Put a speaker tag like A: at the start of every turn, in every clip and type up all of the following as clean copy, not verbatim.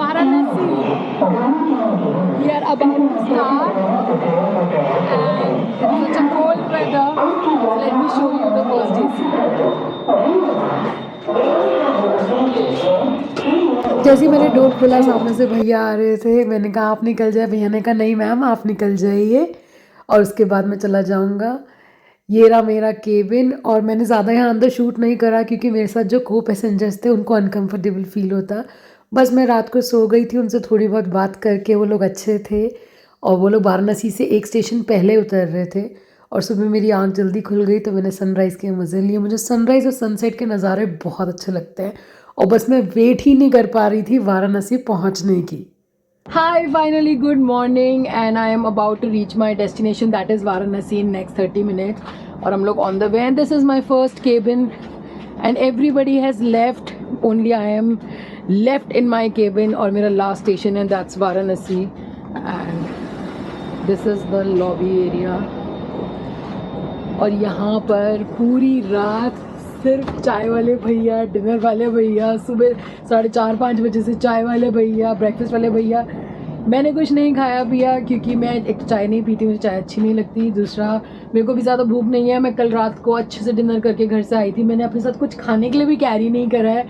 A: Varanasi. We are about to start and it's such a cold weather. So let me show you the first AC. जैसे ही मैंने door खोला सामने से भैया आ रहे थे, मैंने कहा आप निकल जाए, भैया ने कहा नहीं मैम आप निकल जाइए और उसके बाद मैं चला जाऊंगा। ये रहा मेरा केबिन और मैंने ज़्यादा यहाँ अंदर शूट नहीं करा क्योंकि मेरे साथ जो को पैसेंजर्स थे उनको अनकंफर्टेबल फील होता। बस मैं रात को सो गई थी, उनसे थोड़ी बहुत बात करके, वो लोग अच्छे थे और वो लोग वाराणसी से एक स्टेशन पहले उतर रहे थे और सुबह मेरी आँख जल्दी खुल गई तो मैंने सनराइज़ के मज़े लिए। मुझे सनराइज़ और सनसेट के नज़ारे बहुत अच्छे लगते हैं और बस मैं वेट ही नहीं कर पा रही थी वाराणसी पहुँचने की। Hi, finally good morning and I am about to reach my destination, that is Varanasi, in next 30 minutes और हम लोग on the way and this is my first cabin and everybody has left, only I am left in my cabin और मेरा last station है, that's Varanasi and this is the lobby area और यहाँ पर पूरी रात सिर्फ चाय वाले भैया, डिनर वाले भैया, सुबह 4:30-5 बजे से चाय वाले भैया, ब्रेकफास्ट वाले भैया। मैंने कुछ नहीं खाया पिया क्योंकि मैं एक तो चाय नहीं पीती, मुझे चाय अच्छी नहीं लगती, दूसरा मेरे को भी ज़्यादा भूख नहीं है। मैं कल रात को अच्छे से डिनर करके घर से आई थी, मैंने अपने साथ कुछ खाने के लिए भी कैरी नहीं करा है।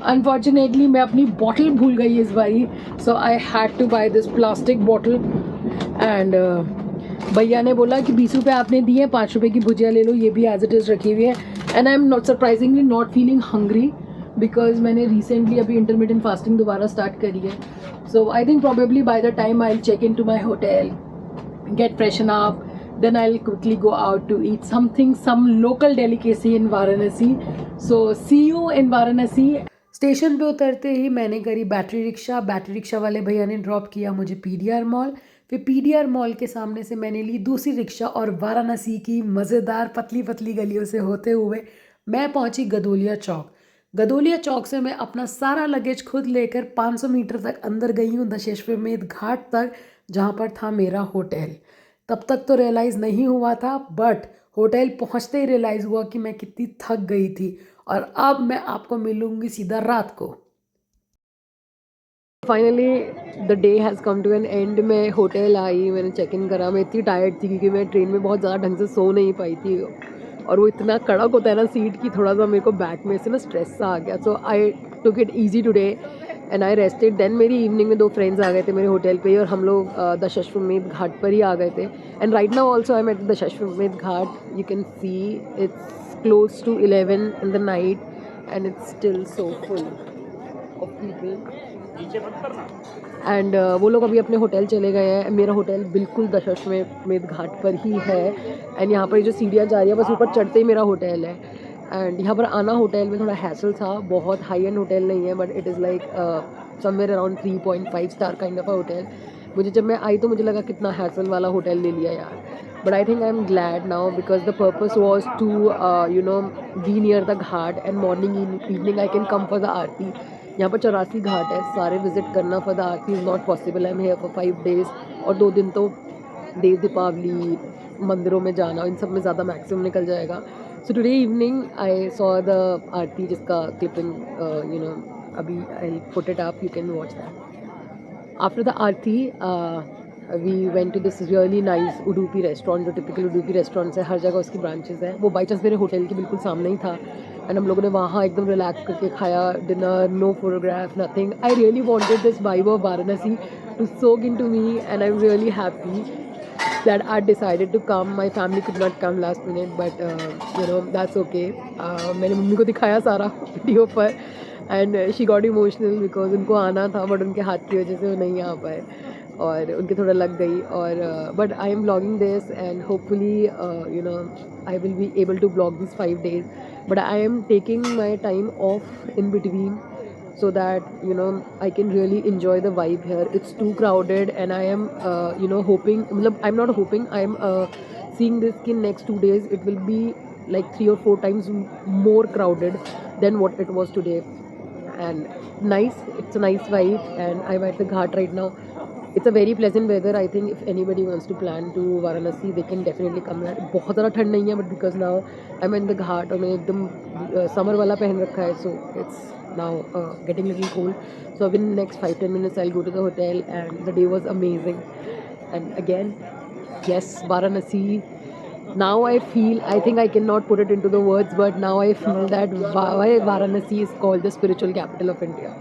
A: अनफॉर्चुनेटली मैं अपनी बॉटल भूल गई इस बारी, so I had to buy this plastic bottle and भैया ने बोला कि 20 रुपये आपने दिए, 5 रुपये की भुजिया ले लो, ये भी एज इट इज़ रखी हुई है। And I am not surprisingly not feeling hungry because मैंने रिसेंटली अभी इंटरमीडियंट फास्टिंग दोबारा स्टार्ट करी है। So I think probably by the time I will check in to my hotel, get freshen up, then I'll quickly go out to eat something, some local delicacy in Varanasi. So see you in Varanasi. Station पे उतरते ही मैंने करी battery rickshaw वाले भैया ने drop किया मुझे PDR mall, फिर पीडीआर मॉल के सामने से मैंने ली दूसरी रिक्शा और वाराणसी की मज़ेदार पतली पतली गलियों से होते हुए मैं पहुंची गदोलिया चौक। गदोलिया चौक से मैं अपना सारा लगेज खुद लेकर 500 मीटर तक अंदर गई हूँ दशाश्वमेध घाट तक, जहाँ पर था मेरा होटल। तब तक तो रियलाइज़ नहीं हुआ था बट होटल पहुँचते ही रियलाइज़ हुआ कि मैं कितनी थक गई थी और अब मैं आपको मिलूँगी सीधा रात को। Finally the day has come to an end. मैं होटल आई, मैंने चेक इन करा। मैं इतनी टायर्ड थी क्योंकि मैं ट्रेन में बहुत ज़्यादा ढंग से सो नहीं पाई थी और वो इतना कड़क होता है ना सीट की, थोड़ा सा मेरे को बैक में से ना स्ट्रेस सा आ गया। So I took it easy today and I rested. Then मेरी इवनिंग में 2 फ्रेंड्स आ गए थे मेरे होटल पे और हम लोग दशाश्वमेध घाट पर ही आ गए थे। And right now also I am at Dashashwamedh Ghat. You can see it's close to 11 in the night and it's still so full of people. And वो लोग अभी अपने होटल चले गए हैं। मेरा होटल बिल्कुल दशाश्वमेध घाट पर ही है एंड यहाँ पर जो सीढ़ियाँ जा रही है बस ऊपर चढ़ते ही मेरा होटल है। एंड यहाँ पर आना होटल में थोड़ा हैसल था, बहुत हाई एंड होटल नहीं है but it is like somewhere around 3.5 star kind of a hotel. मुझे जब मैं आई तो मुझे लगा कितना हैसल वाला होटल ले लिया यार, but I think I am glad now because the purpose was to you know be near the ghat and morning evening I can come for the aarti. यहाँ पर 84 घाट है, सारे विजिट करना for the aarti is not possible. I am here for 5 days और 2 दिन तो देव दीपावली मंदिरों में जाना इन सब में ज़्यादा मैक्सिमम निकल जाएगा। So today evening I saw the aarti जिसका क्लिपिंग यू नो अभी I put it up, you can watch that. After the aarti we went to this really nice Udupi restaurant, जो टिपिकल उडुपी रेस्टोरेंट्स है, हर जगह उसकी ब्रांचेस हैं। वो बाई चांस मेरे होटल के बिल्कुल सामने ही था एंड हम लोगों ने वहाँ एकदम रिलैक्स करके खाया dinner, no photograph nothing. I really wanted this vibe of Varanasi to soak in to me and I am really happy that I decided to come. My family could not come last minute but you know that's okay. मैंने mummy को दिखाया सारा video पर and she got emotional because उनको आना था but उनके हाथ की वजह से वो नहीं आ पाए और उनके थोड़ा लग गई और but I am blogging this and hopefully you know I will be able to blog this 5 days but I am taking my time off in between so that you know I can really enjoy the vibe here. It's too crowded and I am you know hoping, I'm not hoping, I am seeing this in next 2 days it will be like 3 or 4 times more crowded than what it was today and nice, it's a nice vibe and I'm at the ghat right now It's a very pleasant weather. I think if anybody wants to plan to Varanasi, they can definitely come here. बहुत ज़्यादा ठंड नहीं है, but because now I'm in the घाट और मैंने एकदम summer वाला पहन रखा है, so it's now getting little cold. So in next 5-10 minutes I'll go to the hotel, and the day was amazing. And again, yes, Varanasi. Now I think I cannot put it into the words, but now I feel that why Varanasi is called the spiritual capital of India.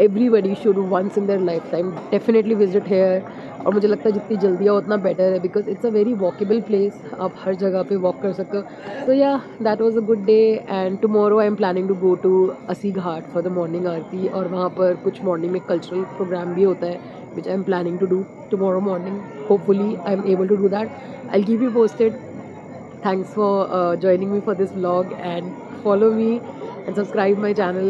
A: Everybody should once in their lifetime definitely visit here. और मुझे लगता है जितनी जल्दी आओ उतना better है, because it's a very walkable place, आप हर जगह पे वॉक कर सकते हो. तो yeah that was a good day, and tomorrow I am planning to go to Assi Ghat for the morning aarti, और वहाँ पर कुछ मॉर्निंग में कल्चरल प्रोग्राम भी होता है which I am planning to do tomorrow morning. Hopefully I am able to do that. I will keep you posted. Thanks for joining me for this vlog, and follow me and subscribe my channel,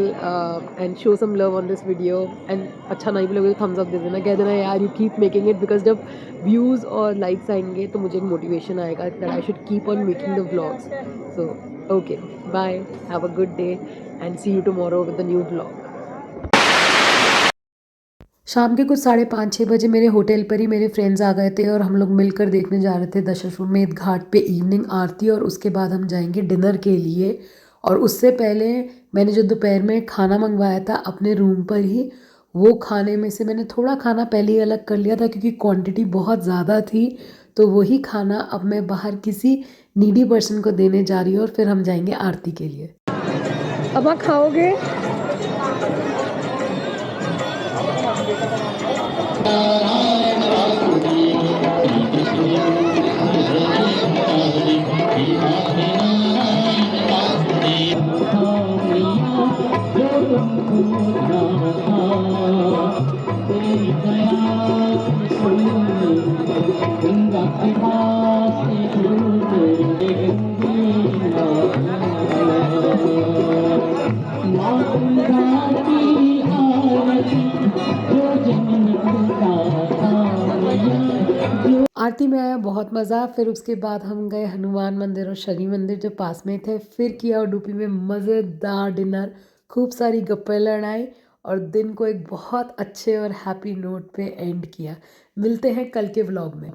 A: and show some love on this video. And अच्छा नहीं भी लगे तो thumbs up दे देना, कह देना यार you keep making it, because जब views और likes आएंगे तो मुझे एक motivation आएगा that I should keep on making the vlogs. So okay, bye, have a good day, and see you tomorrow with the new vlog. शाम के कुछ 5:30-6 बजे मेरे होटल पर ही मेरे फ्रेंड्स आ गए थे, और हम लोग मिलकर देखने जा रहे थे दशाश्वमेध घाट पे इवनिंग आरती, और उसके बाद हम जाएंगे डिनर के लिए. और उससे पहले मैंने जो दोपहर में खाना मंगवाया था अपने रूम पर ही, वो खाने में से मैंने थोड़ा खाना पहले ही अलग कर लिया था क्योंकि क्वांटिटी बहुत ज़्यादा थी. तो वही खाना अब मैं बाहर किसी नीडी पर्सन को देने जा रही हूँ, और फिर हम जाएंगे आरती के लिए. अब आप खाओगे? आरती में आया बहुत मज़ा. फिर उसके बाद हम गए हनुमान मंदिर और शनि मंदिर जो पास में थे. फिर किया उडुपी में मज़ेदार डिनर, खूब सारी गप्पे लड़ाई, और दिन को एक बहुत अच्छे और हैप्पी नोट पे एंड किया. मिलते हैं कल के व्लॉग में.